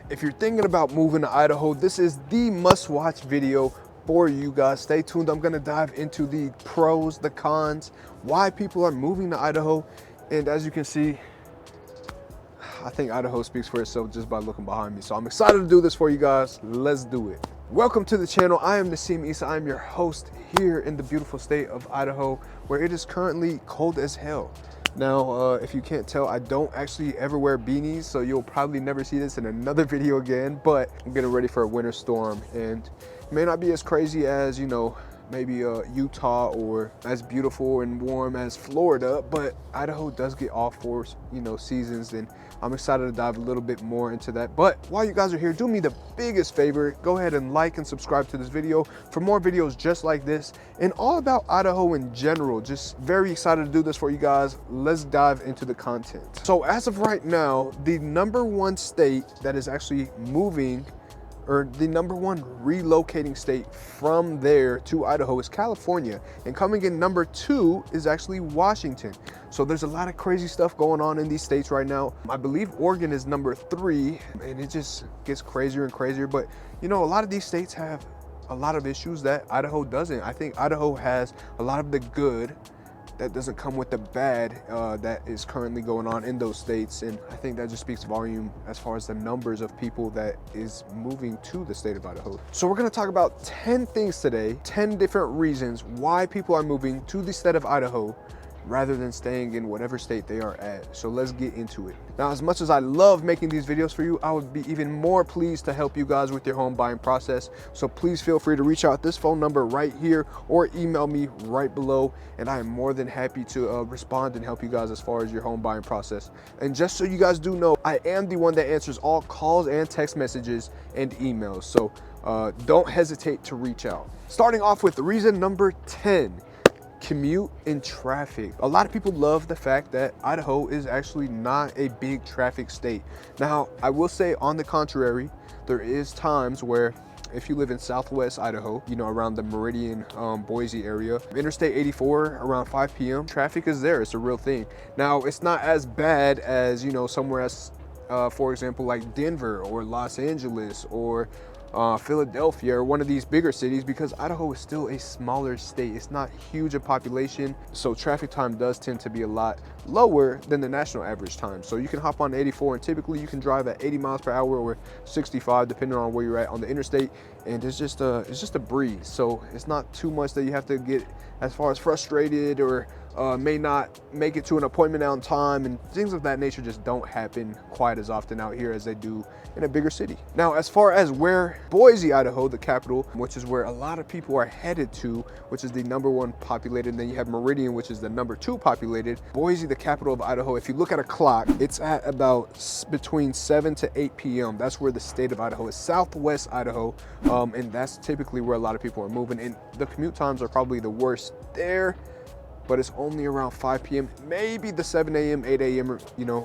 If you're thinking about moving to Idaho, this is the must-watch video for you guys. Stay tuned. I'm gonna dive into the pros, the cons, why people are moving to Idaho. And as you can see, I think Idaho speaks for itself just by looking behind me. So I'm excited to do this for you guys. Let's do it. Welcome to the channel. I am Naseem Eissa. I'm your host here in the beautiful state of Idaho, where it is currently cold as hell. Now, if you can't tell, I don't actually ever wear beanies, so you'll probably never see this in another video again, but I'm getting ready for a winter storm, and it may not be as crazy as, maybe Utah, or as beautiful and warm as Florida, but Idaho does get all four, seasons, and I'm excited to dive a little bit more into that. But while you guys are here, do me the biggest favor, go ahead and like and subscribe to this video for more videos just like this and all about Idaho in general. Just very excited to do this for you guys. Let's dive into the content. So as of right now, the #1 state that is actually moving, or the #1 relocating state from there to Idaho, is California, and coming in #2 is actually Washington. So there's a lot of crazy stuff going on in these states right now. I believe Oregon is #3, and it just gets crazier and crazier. But a lot of these states have a lot of issues that Idaho doesn't. I think Idaho has a lot of the good that doesn't come with the bad that is currently going on in those states, and I think that just speaks volume as far as the numbers of people that is moving to the state of Idaho. So we're going to talk about 10 things today, 10 different reasons why people are moving to the state of Idaho rather than staying in whatever state they are at. So let's get into it. Now, as much as I love making these videos for you, I would be even more pleased to help you guys with your home buying process. So please feel free to reach out this phone number right here or email me right below, and I am more than happy to respond and help you guys as far as your home buying process. And just so you guys do know, I am the one that answers all calls and text messages and emails. So don't hesitate to reach out. Starting off with the reason number 10. Commute and traffic. A lot of people love the fact that Idaho is actually not a big traffic state. Now, I will say, on the contrary, there is times where if you live in southwest Idaho, around the Meridian, Boise area, Interstate 84 around 5 p.m., traffic is there. It's a real thing. Now, it's not as bad as, somewhere as, for example, like Denver or Los Angeles or Philadelphia, or one of these bigger cities, because Idaho is still a smaller state. It's not huge in population, so traffic time does tend to be a lot lower than the national average time. So you can hop on 84 and typically you can drive at 80 miles per hour or 65 depending on where you're at on the interstate, and it's just a breeze. So it's not too much that you have to get as far as frustrated or may not make it to an appointment on time, and things of that nature just don't happen quite as often out here as they do in a bigger city. Now, as far as where Boise, Idaho, the capital, which is where a lot of people are headed to, which is the #1 populated, and then you have Meridian, which is the #2 populated. Boise, the capital of Idaho, if you look at a clock, it's at about between 7 to 8 p.m. That's where the state of Idaho is, southwest Idaho, and that's typically where a lot of people are moving, and the commute times are probably the worst there. But it's only around 5 p.m. Maybe the 7 a.m., 8 a.m.,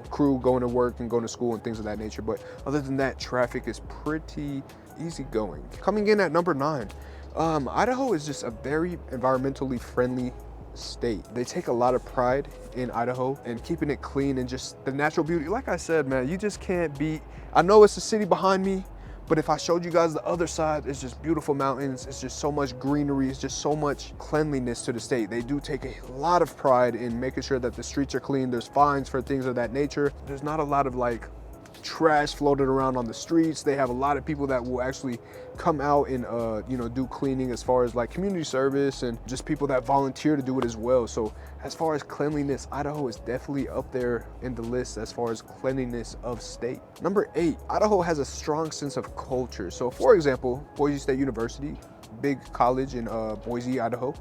crew going to work and going to school and things of that nature. But other than that, traffic is pretty easy going. Coming in at number 9, Idaho is just a very environmentally friendly state. They take a lot of pride in Idaho and keeping it clean and just the natural beauty. Like I said, man, you just can't beat. I know it's a city behind me, but if I showed you guys the other side, it's just beautiful mountains. It's just so much greenery. It's just so much cleanliness to the state. They do take a lot of pride in making sure that the streets are clean. There's fines for things of that nature. There's not a lot of trash floated around on the streets. They have a lot of people that will actually come out and do cleaning, as far as community service, and just people that volunteer to do it as well. So as far as cleanliness, Idaho is definitely up there in the list as far as cleanliness of state. Number 8, Idaho has a strong sense of culture. So for example, Boise State University, big college in Boise, Idaho,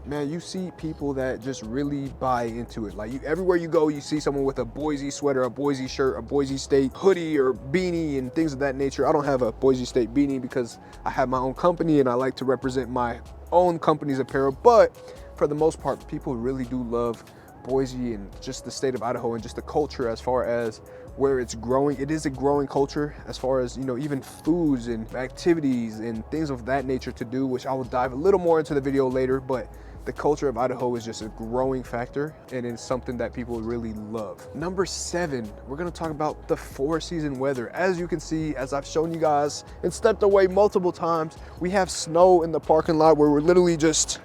man, you see people that just really buy into it. Everywhere you go, you see someone with a Boise sweater, a Boise shirt, a Boise State hoodie or beanie and things of that nature. I don't have a Boise State beanie because I have my own company and I like to represent my own company's apparel, but for the most part, people really do love Boise and just the state of Idaho and just the culture as far as where it's growing. It is a growing culture as far as, even foods and activities and things of that nature to do, which I will dive a little more into the video later. But the culture of Idaho is just a growing factor, and it's something that people really love. Number 7, we're gonna talk about the 4-season weather. As you can see, as I've shown you guys and stepped away multiple times, we have snow in the parking lot where we're literally just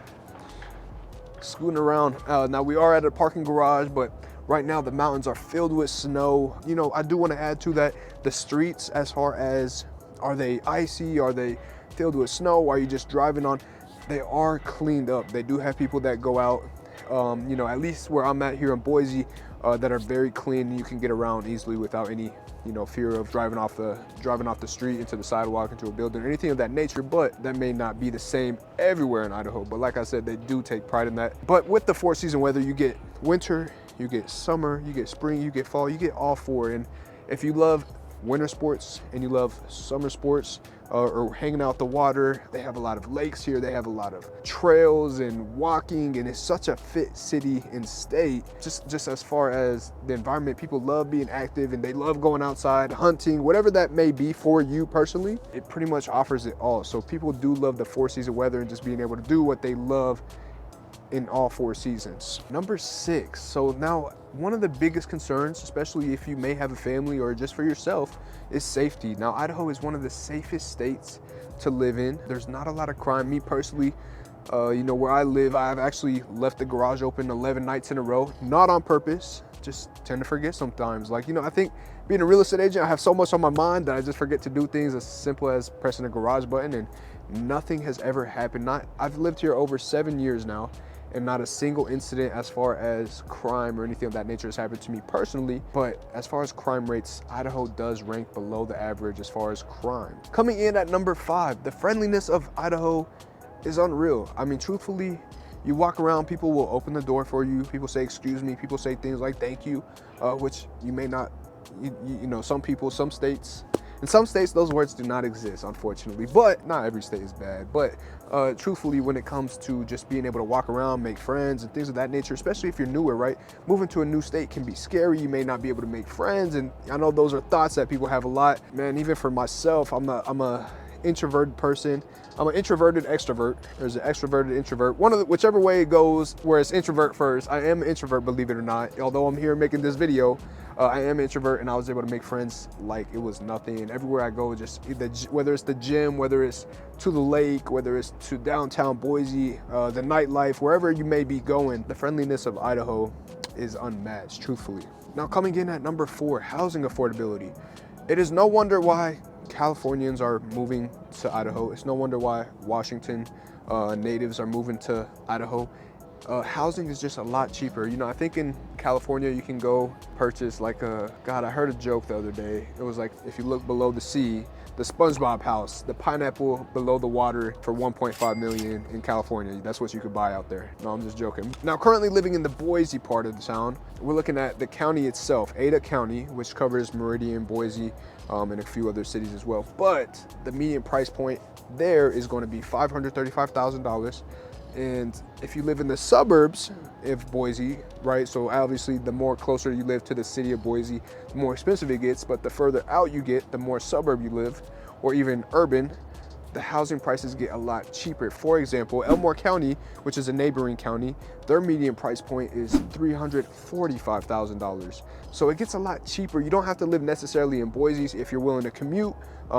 scooting around. Now we are at a parking garage, but right now the mountains are filled with snow. You know, I do want to add to that, the streets, as far as, are they icy, are they filled with snow, are you just driving on, they are cleaned up. They do have people that go out, you know, at least where I'm at here in Boise, that are very clean, and you can get around easily without any, you know, fear of driving off the street into the sidewalk, into a building, or anything of that nature. But that may not be the same everywhere in Idaho. But like I said, they do take pride in that. But with the 4-season weather, you get winter, you get summer, you get spring, you get fall, you get all 4. And if you love winter sports and you love summer sports, or hanging out the water, they have a lot of lakes here, they have a lot of trails and walking, and it's such a fit city and state. Just as far as the environment, people love being active and they love going outside, hunting, whatever that may be for you personally, it pretty much offers it all. So people do love the 4-season weather and just being able to do what they love in all 4 seasons. Number 6, so now one of the biggest concerns, especially if you may have a family or just for yourself, is safety. Now, Idaho is one of the safest states to live in. There's not a lot of crime. Me personally, you know, where I live, I've actually left the garage open 11 nights in a row, not on purpose, just tend to forget sometimes. Like, you know, I think being a real estate agent, I have so much on my mind that I just forget to do things as simple as pressing a garage button, and nothing has ever happened. I've lived here over 7 years now, and not a single incident as far as crime or anything of that nature has happened to me personally. But as far as crime rates, Idaho does rank below the average as far as crime. Coming in at number 5, the friendliness of Idaho is unreal. I mean, truthfully, you walk around, people will open the door for you. People say, excuse me. People say things like thank you, which you may not, you know, some people, some states, in some states, those words do not exist, unfortunately, but not every state is bad. But truthfully, when it comes to just being able to walk around, make friends and things of that nature, especially if you're newer, right? Moving to a new state can be scary. You may not be able to make friends. And I know those are thoughts that people have a lot. Man, even for myself, I'm a introverted person. I'm an introverted extrovert. There's an extroverted introvert. Whichever way it goes, where it's introvert first. I am an introvert, believe it or not. Although I'm here making this video, I am an introvert, and I was able to make friends like it was nothing. And everywhere I go, just whether it's the gym, whether it's to the lake, whether it's to downtown Boise, the nightlife, wherever you may be going, the friendliness of Idaho is unmatched, truthfully. Now, coming in at number 4, housing affordability. It is no wonder why Californians are moving to Idaho. It's no wonder why Washington natives are moving to Idaho. Housing is just a lot cheaper. You know, I think in California you can go purchase like God, I heard a joke the other day. It was like, if you look below the sea, the SpongeBob house, the pineapple below the water for 1.5 million in California. That's what you could buy out there. No, I'm just joking. Now, currently living in the Boise part of the town, we're looking at the county itself, Ada County, which covers Meridian, Boise, and a few other cities as well. But the median price point there is going to be $535,000. And if you live in the suburbs of Boise, right, so obviously the more closer you live to the city of Boise, the more expensive it gets, but the further out you get, the more suburb you live, or even urban, the housing prices get a lot cheaper. For example, Elmore County, which is a neighboring county, their median price point is $345,000. So it gets a lot cheaper. You don't have to live necessarily in Boise if you're willing to commute.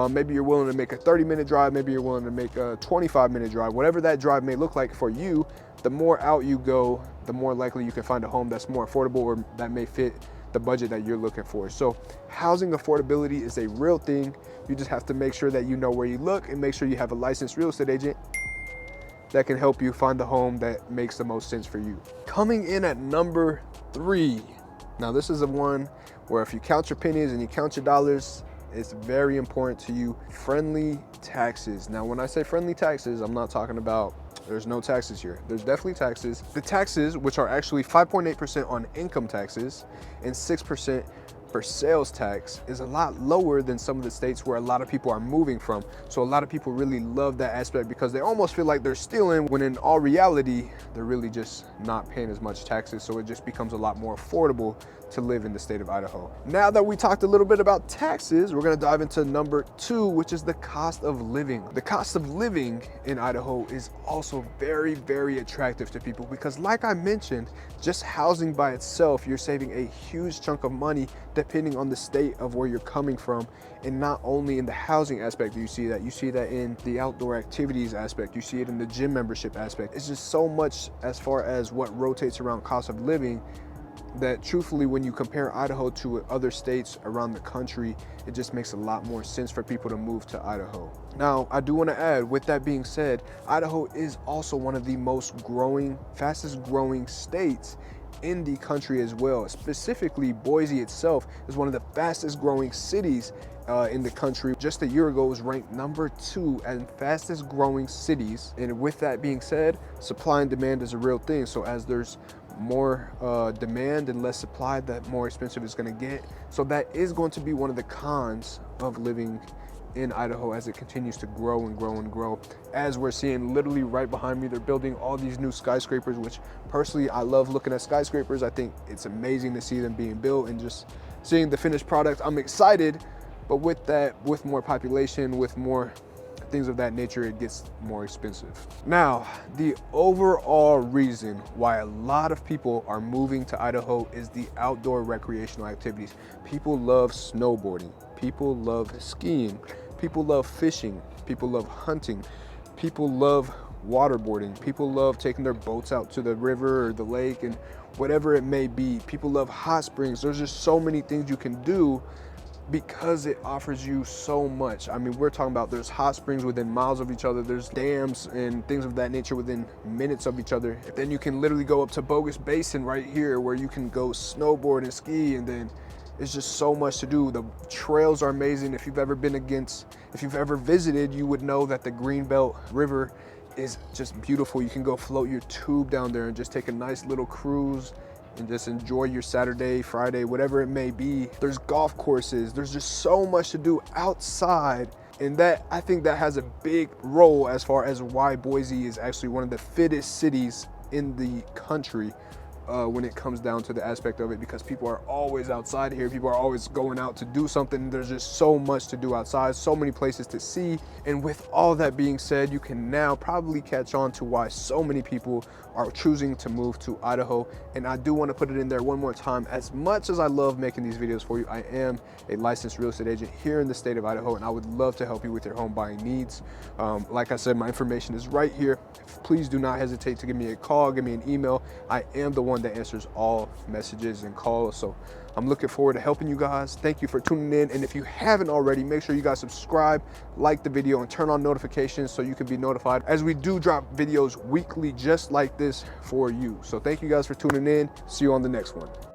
Maybe you're willing to make a 30-minute drive, maybe you're willing to make a 25-minute drive. Whatever that drive may look like for you, the more out you go, the more likely you can find a home that's more affordable or that may fit the budget that you're looking for. So housing affordability is a real thing. You just have to make sure that you know where you look and make sure you have a licensed real estate agent that can help you find the home that makes the most sense for you. Coming in at number 3. Now, this is the one where if you count your pennies and you count your dollars, it's very important to you. Friendly taxes. Now, when I say friendly taxes, I'm not talking about there's no taxes here. There's definitely taxes. The taxes, which are actually 5.8% on income taxes and 6% for sales tax, is a lot lower than some of the states where a lot of people are moving from. So a lot of people really love that aspect because they almost feel like they're stealing, when in all reality, they're really just not paying as much taxes. So it just becomes a lot more affordable to live in the state of Idaho. Now that we talked a little bit about taxes, we're gonna dive into number 2, which is the cost of living. The cost of living in Idaho is also very, very attractive to people because, like I mentioned, just housing by itself, you're saving a huge chunk of money depending on the state of where you're coming from. And not only in the housing aspect do you see that in the outdoor activities aspect, you see it in the gym membership aspect. It's just so much as far as what rotates around cost of living that truthfully, when you compare Idaho to other states around the country, it just makes a lot more sense for people to move to Idaho. Now, I do want to add, with that being said, Idaho is also one of the fastest growing states in the country as well. Specifically, Boise itself is one of the fastest growing cities in the country. Just a year ago, it was ranked number 2 as fastest growing cities. And with that being said, supply and demand is a real thing. So as there's more demand and less supply, that more expensive it's going to get. So that is going to be one of the cons of living in Idaho as it continues to grow and grow and grow. As we're seeing literally right behind me, they're building all these new skyscrapers, which personally, I love looking at skyscrapers. I think it's amazing to see them being built and just seeing the finished product. I'm excited, but with that, with more population, with more things of that nature, it gets more expensive. Now, the overall reason why a lot of people are moving to Idaho is the outdoor recreational activities. People love snowboarding, people love skiing, people love fishing, people love hunting, people love waterboarding, people love taking their boats out to the river or the lake and whatever it may be. People love hot springs. There's just so many things you can do because it offers you so much. I mean, we're talking about there's hot springs within miles of each other, there's dams and things of that nature within minutes of each other. Then you can literally go up to Bogus Basin right here where you can go snowboard and ski, and then it's just so much to do. The trails are amazing. If you've ever visited, you would know that the Greenbelt River is just beautiful. You can go float your tube down there and just take a nice little cruise and just enjoy your Saturday, Friday, whatever it may be. There's golf courses. There's just so much to do outside. And that, I think that has a big role as far as why Boise is actually one of the fittest cities in the country when it comes down to the aspect of it, because people are always outside here. People are always going out to do something. There's just so much to do outside, so many places to see. And with all that being said, you can now probably catch on to why so many people are choosing to move to Idaho. And I do want to put it in there one more time. As much as I love making these videos for you, I am a licensed real estate agent here in the state of Idaho, and I would love to help you with your home buying needs. Like I said, my information is right here. Please do not hesitate to give me a call, give me an email. I am the one that answers all messages and calls. So I'm looking forward to helping you guys. Thank you for tuning in. And if you haven't already, make sure you guys subscribe, like the video, and turn on notifications so you can be notified as we do drop videos weekly just like this for you. So thank you guys for tuning in. See you on the next one.